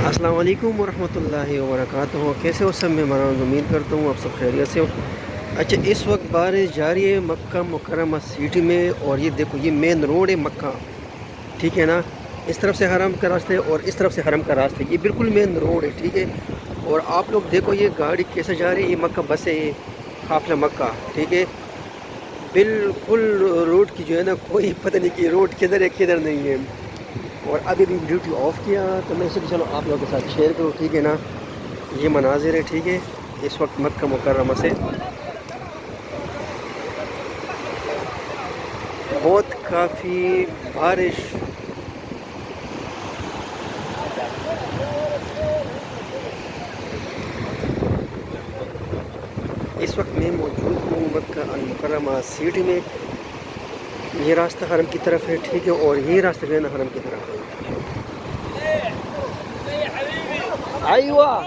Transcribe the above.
السلام علیکم ورحمۃ اللہ وبرکاتہ۔ کیسے ہو سب؟ میں مہمان امید کرتا ہوں آپ سب خیریت سے ہو۔ اچھا، اس وقت بارش جاری ہے مکہ مکرمہ سٹی میں، اور یہ دیکھو یہ مین روڈ ہے مکہ، ٹھیک ہے نا؟ اس طرف سے حرم کا راستہ ہے اور اس طرف سے حرم کا راستہ ہے، یہ بالکل مین روڈ ہے، ٹھیک ہے؟ اور آپ لوگ دیکھو یہ گاڑی کیسے جا رہی ہے، یہ مکہ بس ہے، یہ قافلہ مکہ، ٹھیک ہے؟ بالکل روڈ کی جو ہے نا کوئی پتہ نہیں کہ روڈ کدھر ہے کدھر نہیں ہے۔ اور ابھی بھی ڈیوٹی آف کیا تو میں سوچا چلو آپ لوگوں کے ساتھ شیئر کروں، ٹھیک ہے نا؟ یہ مناظر ہے، ٹھیک ہے؟ اس وقت مکہ مکرمہ سے بہت کافی بارش، اس وقت میں موجود ہوں مکہ المکرمہ سٹی میں۔ یہ راستہ حرم کی طرف ہے، ٹھیک ہے؟ اور یہ راستہ جو ہے نا حرم کی طرف ہے۔ ایوہ